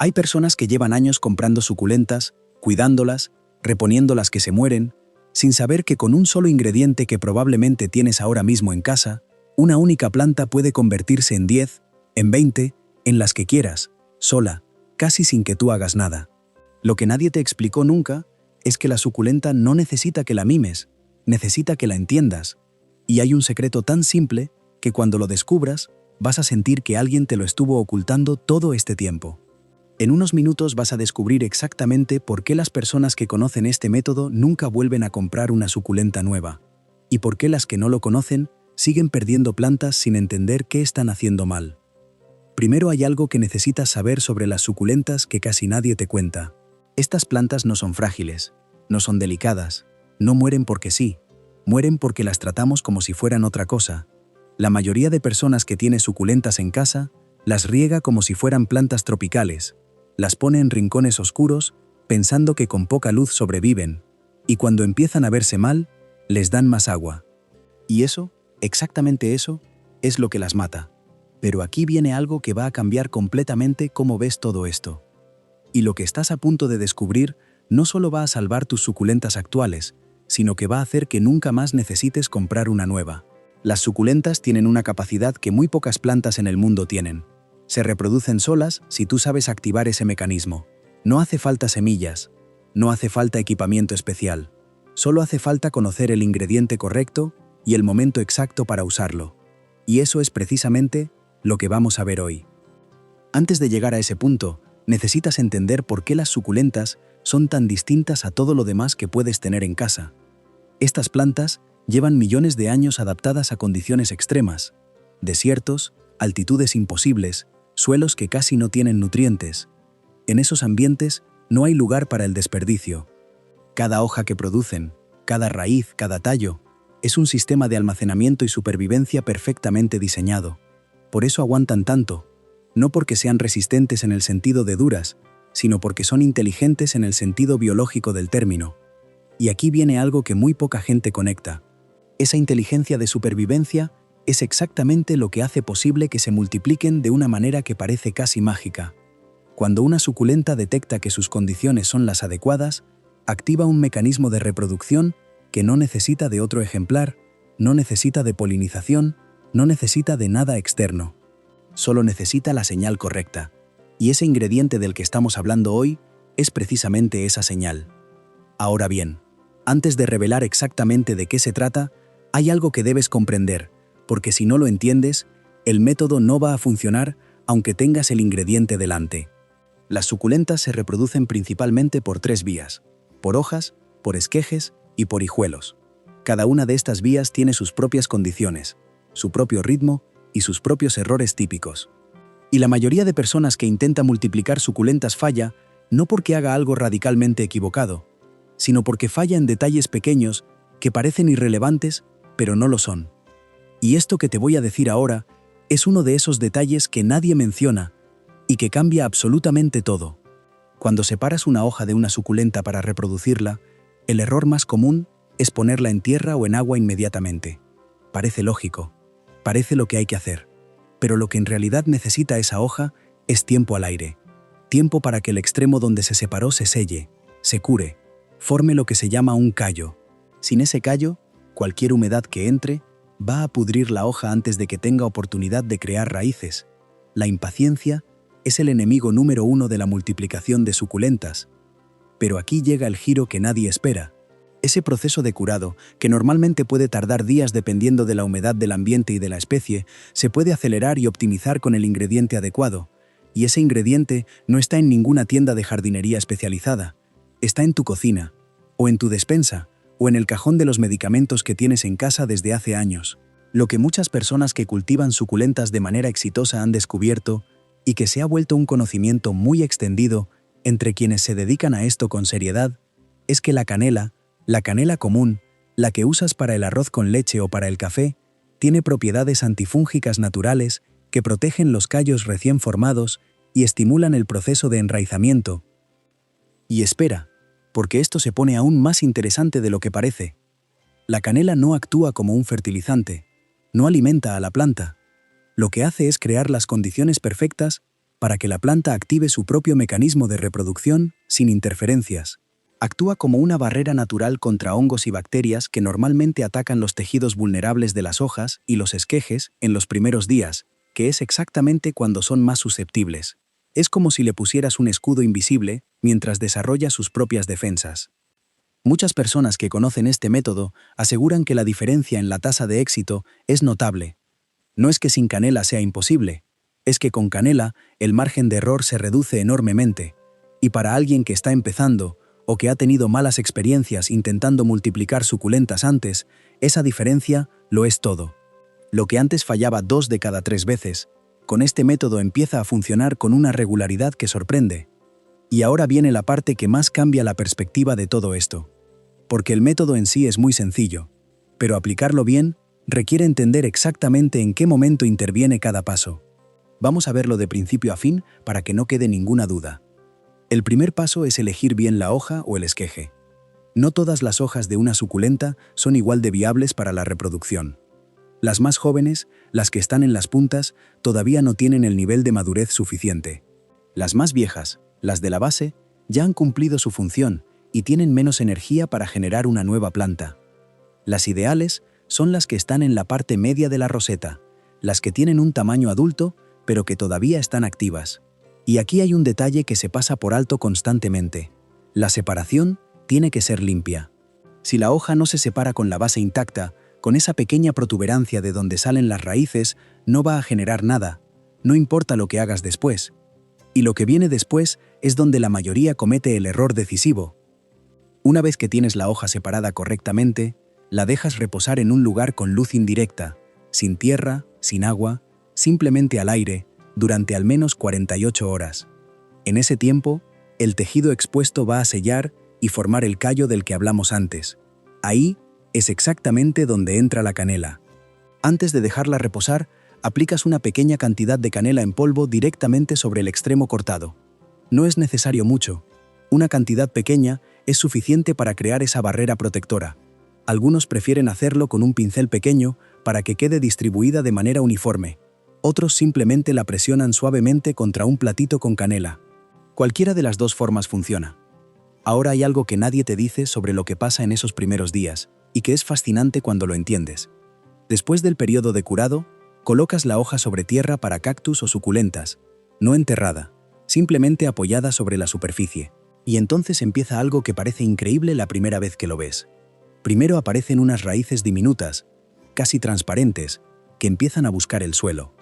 Hay personas que llevan años comprando suculentas, cuidándolas, reponiendo las que se mueren, sin saber que con un solo ingrediente que probablemente tienes ahora mismo en casa, una única planta puede convertirse en 10, en 20, en las que quieras, sola, casi sin que tú hagas nada. Lo que nadie te explicó nunca es que la suculenta no necesita que la mimes, necesita que la entiendas. Y hay un secreto tan simple que cuando lo descubras, vas a sentir que alguien te lo estuvo ocultando todo este tiempo. En unos minutos vas a descubrir exactamente por qué las personas que conocen este método nunca vuelven a comprar una suculenta nueva, y por qué las que no lo conocen siguen perdiendo plantas sin entender qué están haciendo mal. Primero hay algo que necesitas saber sobre las suculentas que casi nadie te cuenta. Estas plantas no son frágiles, no son delicadas, no mueren porque sí, mueren porque las tratamos como si fueran otra cosa. La mayoría de personas que tiene suculentas en casa las riega como si fueran plantas tropicales, las pone en rincones oscuros pensando que con poca luz sobreviven, y cuando empiezan a verse mal, les dan más agua. Y eso, exactamente eso, es lo que las mata. Pero aquí viene algo que va a cambiar completamente cómo ves todo esto. Y lo que estás a punto de descubrir no solo va a salvar tus suculentas actuales, sino que va a hacer que nunca más necesites comprar una nueva. Las suculentas tienen una capacidad que muy pocas plantas en el mundo tienen. Se reproducen solas si tú sabes activar ese mecanismo. No hace falta semillas, no hace falta equipamiento especial. Solo hace falta conocer el ingrediente correcto y el momento exacto para usarlo. Y eso es precisamente lo que vamos a ver hoy. Antes de llegar a ese punto, necesitas entender por qué las suculentas son tan distintas a todo lo demás que puedes tener en casa. Estas plantas llevan millones de años adaptadas a condiciones extremas, desiertos, altitudes imposibles, suelos que casi no tienen nutrientes. En esos ambientes no hay lugar para el desperdicio. Cada hoja que producen, cada raíz, cada tallo, es un sistema de almacenamiento y supervivencia perfectamente diseñado. Por eso aguantan tanto, no porque sean resistentes en el sentido de duras, sino porque son inteligentes en el sentido biológico del término. Y aquí viene algo que muy poca gente conecta. Esa inteligencia de supervivencia es exactamente lo que hace posible que se multipliquen de una manera que parece casi mágica. Cuando una suculenta detecta que sus condiciones son las adecuadas, activa un mecanismo de reproducción que no necesita de otro ejemplar, no necesita de polinización, no necesita de nada externo. Solo necesita la señal correcta. Y ese ingrediente del que estamos hablando hoy es precisamente esa señal. Ahora bien, antes de revelar exactamente de qué se trata, hay algo que debes comprender, porque si no lo entiendes, el método no va a funcionar aunque tengas el ingrediente delante. Las suculentas se reproducen principalmente por 3 vías: por hojas, por esquejes y por hijuelos. Cada una de estas vías tiene sus propias condiciones, su propio ritmo y sus propios errores típicos. Y la mayoría de personas que intenta multiplicar suculentas falla no porque haga algo radicalmente equivocado, sino porque falla en detalles pequeños que parecen irrelevantes, pero no lo son. Y esto que te voy a decir ahora es uno de esos detalles que nadie menciona y que cambia absolutamente todo. Cuando separas una hoja de una suculenta para reproducirla, el error más común es ponerla en tierra o en agua inmediatamente. Parece lógico, parece lo que hay que hacer, pero lo que en realidad necesita esa hoja es tiempo al aire, tiempo para que el extremo donde se separó se selle, se cure, forme lo que se llama un callo. Sin ese callo, cualquier humedad que entre va a pudrir la hoja antes de que tenga oportunidad de crear raíces. La impaciencia es el enemigo número 1 de la multiplicación de suculentas. Pero aquí llega el giro que nadie espera. Ese proceso de curado, que normalmente puede tardar días dependiendo de la humedad del ambiente y de la especie, se puede acelerar y optimizar con el ingrediente adecuado. Y ese ingrediente no está en ninguna tienda de jardinería especializada. Está en tu cocina, o en tu despensa, o en el cajón de los medicamentos que tienes en casa desde hace años. Lo que muchas personas que cultivan suculentas de manera exitosa han descubierto, y que se ha vuelto un conocimiento muy extendido entre quienes se dedican a esto con seriedad, es que la canela común, la que usas para el arroz con leche o para el café, tiene propiedades antifúngicas naturales que protegen los callos recién formados y estimulan el proceso de enraizamiento. Y espera, porque esto se pone aún más interesante de lo que parece. La canela no actúa como un fertilizante, no alimenta a la planta. Lo que hace es crear las condiciones perfectas para que la planta active su propio mecanismo de reproducción sin interferencias. Actúa como una barrera natural contra hongos y bacterias que normalmente atacan los tejidos vulnerables de las hojas y los esquejes en los primeros días, que es exactamente cuando son más susceptibles. Es como si le pusieras un escudo invisible mientras desarrolla sus propias defensas. Muchas personas que conocen este método aseguran que la diferencia en la tasa de éxito es notable. No es que sin canela sea imposible, es que con canela el margen de error se reduce enormemente, y para alguien que está empezando o que ha tenido malas experiencias intentando multiplicar suculentas antes, esa diferencia lo es todo. Lo que antes fallaba 2 de cada 3 veces, con este método empieza a funcionar con una regularidad que sorprende. Y ahora viene la parte que más cambia la perspectiva de todo esto. Porque el método en sí es muy sencillo, pero aplicarlo bien requiere entender exactamente en qué momento interviene cada paso. Vamos a verlo de principio a fin para que no quede ninguna duda. El primer paso es elegir bien la hoja o el esqueje. No todas las hojas de una suculenta son igual de viables para la reproducción. Las más jóvenes, las que están en las puntas, todavía no tienen el nivel de madurez suficiente. Las más viejas, las de la base, ya han cumplido su función y tienen menos energía para generar una nueva planta. Las ideales son las que están en la parte media de la roseta, las que tienen un tamaño adulto, pero que todavía están activas. Y aquí hay un detalle que se pasa por alto constantemente. La separación tiene que ser limpia. Si la hoja no se separa con la base intacta, con esa pequeña protuberancia de donde salen las raíces, no va a generar nada, no importa lo que hagas después. Y lo que viene después es donde la mayoría comete el error decisivo. Una vez que tienes la hoja separada correctamente, la dejas reposar en un lugar con luz indirecta, sin tierra, sin agua, simplemente al aire, durante al menos 48 horas. En ese tiempo, el tejido expuesto va a sellar y formar el callo del que hablamos antes. Ahí es exactamente donde entra la canela. Antes de dejarla reposar, aplicas una pequeña cantidad de canela en polvo directamente sobre el extremo cortado. No es necesario mucho. Una cantidad pequeña es suficiente para crear esa barrera protectora. Algunos prefieren hacerlo con un pincel pequeño para que quede distribuida de manera uniforme. Otros simplemente la presionan suavemente contra un platito con canela. Cualquiera de las dos formas funciona. Ahora hay algo que nadie te dice sobre lo que pasa en esos primeros días, y que es fascinante cuando lo entiendes. Después del periodo de curado, colocas la hoja sobre tierra para cactus o suculentas, no enterrada, simplemente apoyada sobre la superficie. Y entonces empieza algo que parece increíble la primera vez que lo ves. Primero aparecen unas raíces diminutas, casi transparentes, que empiezan a buscar el suelo.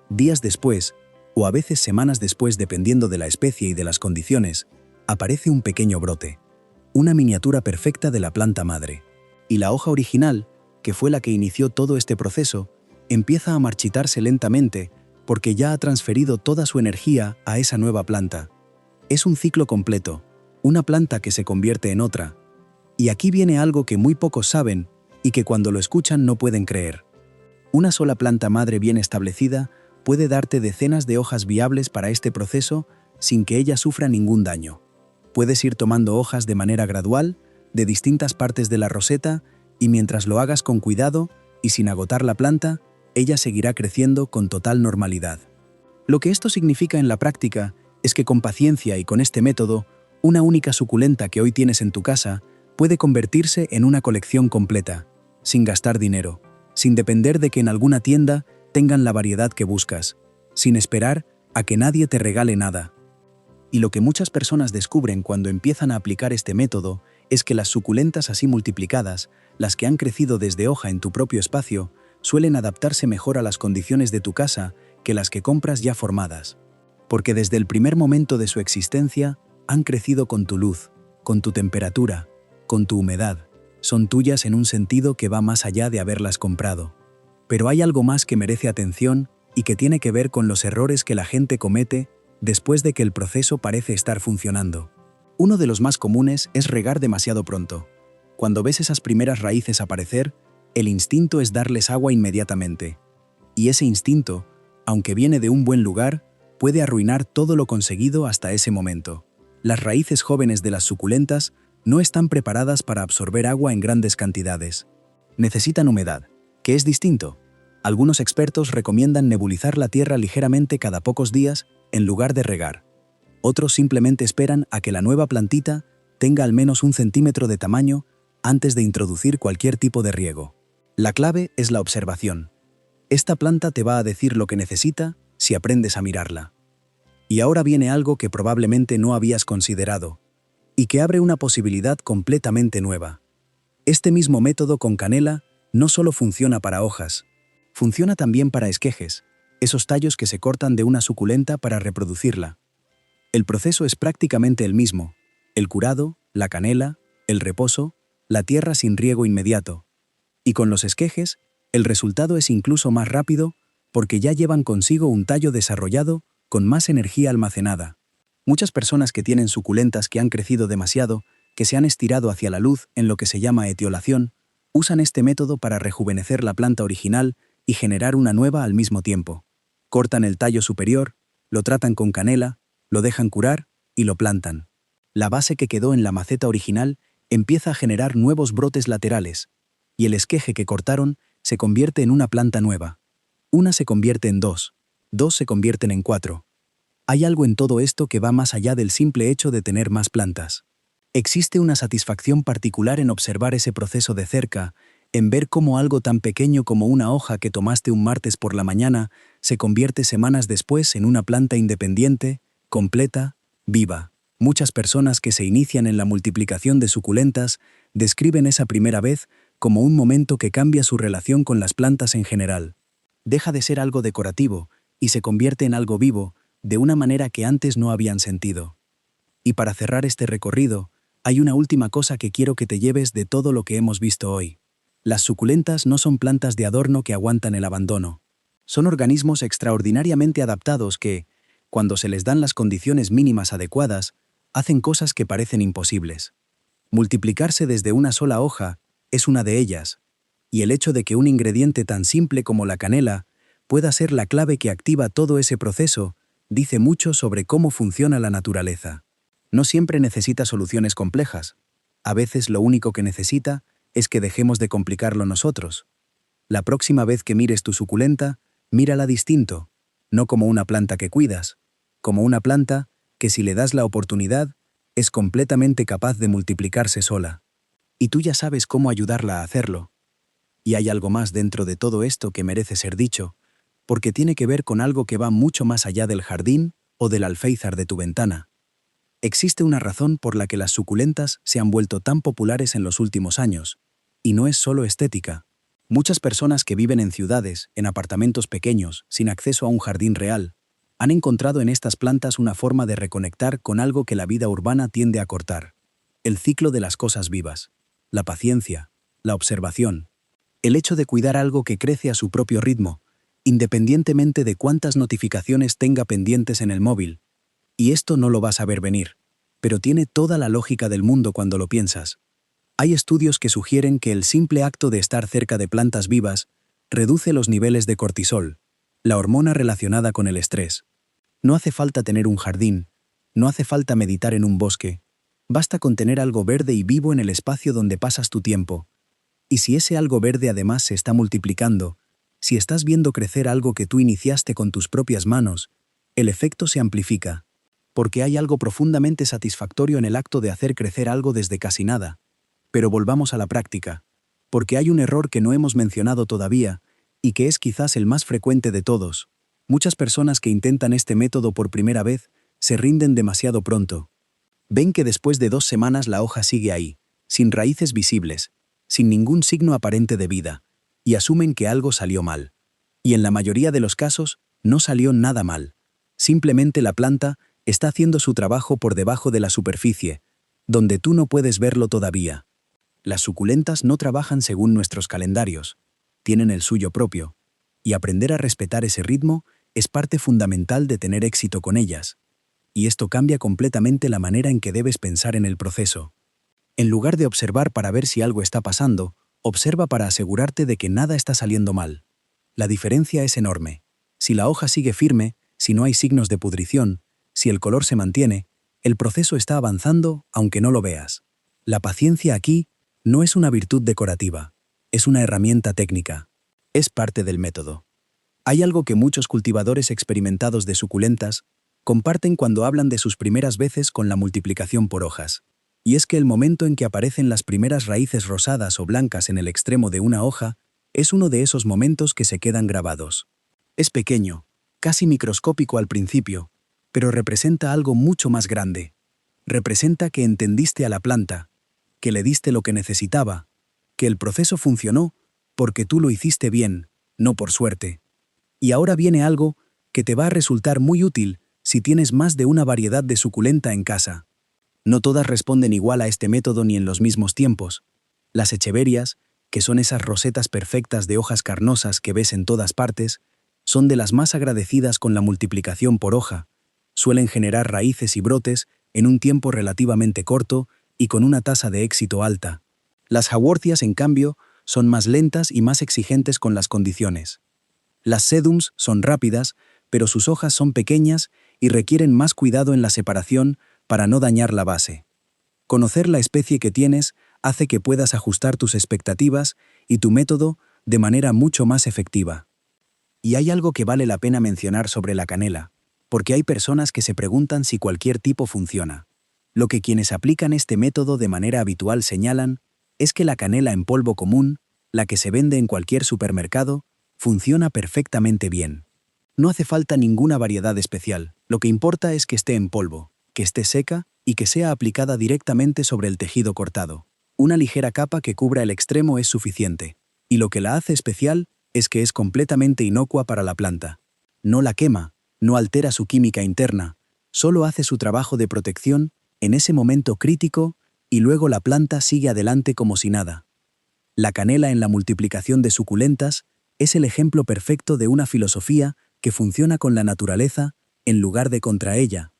Días después, o a veces semanas después dependiendo de la especie y de las condiciones, aparece un pequeño brote, una miniatura perfecta de la planta madre. Y la hoja original, que fue la que inició todo este proceso, empieza a marchitarse lentamente porque ya ha transferido toda su energía a esa nueva planta. Es un ciclo completo, una planta que se convierte en otra. Y aquí viene algo que muy pocos saben y que cuando lo escuchan no pueden creer. Una sola planta madre bien establecida puede darte decenas de hojas viables para este proceso sin que ella sufra ningún daño. Puedes ir tomando hojas de manera gradual, de distintas partes de la roseta, y mientras lo hagas con cuidado y sin agotar la planta, ella seguirá creciendo con total normalidad. Lo que esto significa en la práctica es que con paciencia y con este método, una única suculenta que hoy tienes en tu casa puede convertirse en una colección completa, sin gastar dinero, sin depender de que en alguna tienda tengan la variedad que buscas, sin esperar a que nadie te regale nada. Y lo que muchas personas descubren cuando empiezan a aplicar este método es que las suculentas así multiplicadas, las que han crecido desde hoja en tu propio espacio, suelen adaptarse mejor a las condiciones de tu casa que las que compras ya formadas. Porque desde el primer momento de su existencia, han crecido con tu luz, con tu temperatura, con tu humedad. Son tuyas en un sentido que va más allá de haberlas comprado. Pero hay algo más que merece atención y que tiene que ver con los errores que la gente comete después de que el proceso parece estar funcionando. Uno de los más comunes es regar demasiado pronto. Cuando ves esas primeras raíces aparecer, el instinto es darles agua inmediatamente. Y ese instinto, aunque viene de un buen lugar, puede arruinar todo lo conseguido hasta ese momento. Las raíces jóvenes de las suculentas no están preparadas para absorber agua en grandes cantidades. Necesitan humedad, que es distinto. Algunos expertos recomiendan nebulizar la tierra ligeramente cada pocos días en lugar de regar. Otros simplemente esperan a que la nueva plantita tenga al menos 1 centímetro de tamaño antes de introducir cualquier tipo de riego. La clave es la observación. Esta planta te va a decir lo que necesita si aprendes a mirarla. Y ahora viene algo que probablemente no habías considerado, y que abre una posibilidad completamente nueva. Este mismo método con canela no solo funciona para hojas, funciona también para esquejes, esos tallos que se cortan de una suculenta para reproducirla. El proceso es prácticamente el mismo: el curado, la canela, el reposo, la tierra sin riego inmediato. Y con los esquejes, el resultado es incluso más rápido porque ya llevan consigo un tallo desarrollado con más energía almacenada. Muchas personas que tienen suculentas que han crecido demasiado, que se han estirado hacia la luz en lo que se llama etiolación, usan este método para rejuvenecer la planta original y generar una nueva al mismo tiempo. Cortan el tallo superior, lo tratan con canela, lo dejan curar y lo plantan. La base que quedó en la maceta original empieza a generar nuevos brotes laterales, y el esqueje que cortaron se convierte en una planta nueva. Una se convierte en dos se convierten en 4. Hay algo en todo esto que va más allá del simple hecho de tener más plantas. Existe una satisfacción particular en observar ese proceso de cerca, en ver cómo algo tan pequeño como una hoja que tomaste un martes por la mañana se convierte semanas después en una planta independiente, completa, viva. Muchas personas que se inician en la multiplicación de suculentas describen esa primera vez como un momento que cambia su relación con las plantas en general. Deja de ser algo decorativo y se convierte en algo vivo, de una manera que antes no habían sentido. Y para cerrar este recorrido, hay una última cosa que quiero que te lleves de todo lo que hemos visto hoy. Las suculentas no son plantas de adorno que aguantan el abandono. Son organismos extraordinariamente adaptados que, cuando se les dan las condiciones mínimas adecuadas, hacen cosas que parecen imposibles. Multiplicarse desde una sola hoja es una de ellas, y el hecho de que un ingrediente tan simple como la canela pueda ser la clave que activa todo ese proceso dice mucho sobre cómo funciona la naturaleza. No siempre necesita soluciones complejas. A veces lo único que necesita es que dejemos de complicarlo nosotros. La próxima vez que mires tu suculenta, mírala distinto, no como una planta que cuidas, como una planta que, si le das la oportunidad, es completamente capaz de multiplicarse sola. Y tú ya sabes cómo ayudarla a hacerlo. Y hay algo más dentro de todo esto que merece ser dicho, porque tiene que ver con algo que va mucho más allá del jardín o del alféizar de tu ventana. Existe una razón por la que las suculentas se han vuelto tan populares en los últimos años, y no es solo estética. Muchas personas que viven en ciudades, en apartamentos pequeños, sin acceso a un jardín real, han encontrado en estas plantas una forma de reconectar con algo que la vida urbana tiende a cortar: el ciclo de las cosas vivas, la paciencia, la observación, el hecho de cuidar algo que crece a su propio ritmo, independientemente de cuántas notificaciones tenga pendientes en el móvil. Y esto no lo vas a ver venir, pero tiene toda la lógica del mundo cuando lo piensas. Hay estudios que sugieren que el simple acto de estar cerca de plantas vivas reduce los niveles de cortisol, la hormona relacionada con el estrés. No hace falta tener un jardín, no hace falta meditar en un bosque, basta con tener algo verde y vivo en el espacio donde pasas tu tiempo. Y si ese algo verde además se está multiplicando, si estás viendo crecer algo que tú iniciaste con tus propias manos, el efecto se amplifica. Porque hay algo profundamente satisfactorio en el acto de hacer crecer algo desde casi nada. Pero volvamos a la práctica, porque hay un error que no hemos mencionado todavía, y que es quizás el más frecuente de todos. Muchas personas que intentan este método por primera vez se rinden demasiado pronto. Ven que después de 2 semanas la hoja sigue ahí, sin raíces visibles, sin ningún signo aparente de vida, y asumen que algo salió mal. Y en la mayoría de los casos, no salió nada mal. Simplemente la planta está haciendo su trabajo por debajo de la superficie, donde tú no puedes verlo todavía. Las suculentas no trabajan según nuestros calendarios, tienen el suyo propio, y aprender a respetar ese ritmo es parte fundamental de tener éxito con ellas. Y esto cambia completamente la manera en que debes pensar en el proceso. En lugar de observar para ver si algo está pasando, observa para asegurarte de que nada está saliendo mal. La diferencia es enorme. Si la hoja sigue firme, si no hay signos de pudrición, si el color se mantiene, el proceso está avanzando aunque no lo veas. La paciencia aquí no es una virtud decorativa, es una herramienta técnica. Es parte del método. Hay algo que muchos cultivadores experimentados de suculentas comparten cuando hablan de sus primeras veces con la multiplicación por hojas. Y es que el momento en que aparecen las primeras raíces rosadas o blancas en el extremo de una hoja es uno de esos momentos que se quedan grabados. Es pequeño, casi microscópico al principio, pero representa algo mucho más grande. Representa que entendiste a la planta, que le diste lo que necesitaba, que el proceso funcionó porque tú lo hiciste bien, no por suerte. Y ahora viene algo que te va a resultar muy útil si tienes más de una variedad de suculenta en casa. No todas responden igual a este método ni en los mismos tiempos. Las echeverias, que son esas rosetas perfectas de hojas carnosas que ves en todas partes, son de las más agradecidas con la multiplicación por hoja. Suelen generar raíces y brotes en un tiempo relativamente corto y con una tasa de éxito alta. Las haworthias, en cambio, son más lentas y más exigentes con las condiciones. Las sedums son rápidas, pero sus hojas son pequeñas y requieren más cuidado en la separación para no dañar la base. Conocer la especie que tienes hace que puedas ajustar tus expectativas y tu método de manera mucho más efectiva. Y hay algo que vale la pena mencionar sobre la canela, porque hay personas que se preguntan si cualquier tipo funciona. Lo que quienes aplican este método de manera habitual señalan es que la canela en polvo común, la que se vende en cualquier supermercado, funciona perfectamente bien. No hace falta ninguna variedad especial, lo que importa es que esté en polvo, que esté seca y que sea aplicada directamente sobre el tejido cortado. Una ligera capa que cubra el extremo es suficiente, y lo que la hace especial es que es completamente inocua para la planta. No la quema, no altera su química interna, solo hace su trabajo de protección en ese momento crítico y luego la planta sigue adelante como si nada. La canela en la multiplicación de suculentas es el ejemplo perfecto de una filosofía que funciona con la naturaleza en lugar de contra ella.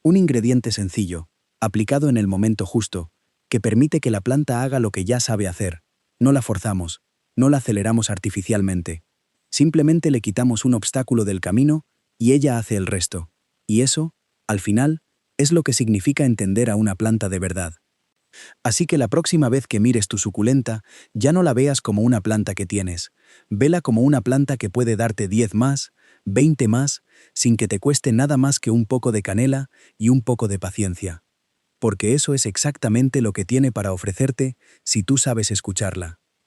Un ingrediente sencillo, aplicado en el momento justo, que permite que la planta haga lo que ya sabe hacer. No la forzamos, no la aceleramos artificialmente. Simplemente le quitamos un obstáculo del camino y ella hace el resto. Y eso, al final, es lo que significa entender a una planta de verdad. Así que la próxima vez que mires tu suculenta, ya no la veas como una planta que tienes. Vela como una planta que puede darte 10 más, 20 más, sin que te cueste nada más que un poco de canela y un poco de paciencia. Porque eso es exactamente lo que tiene para ofrecerte si tú sabes escucharla.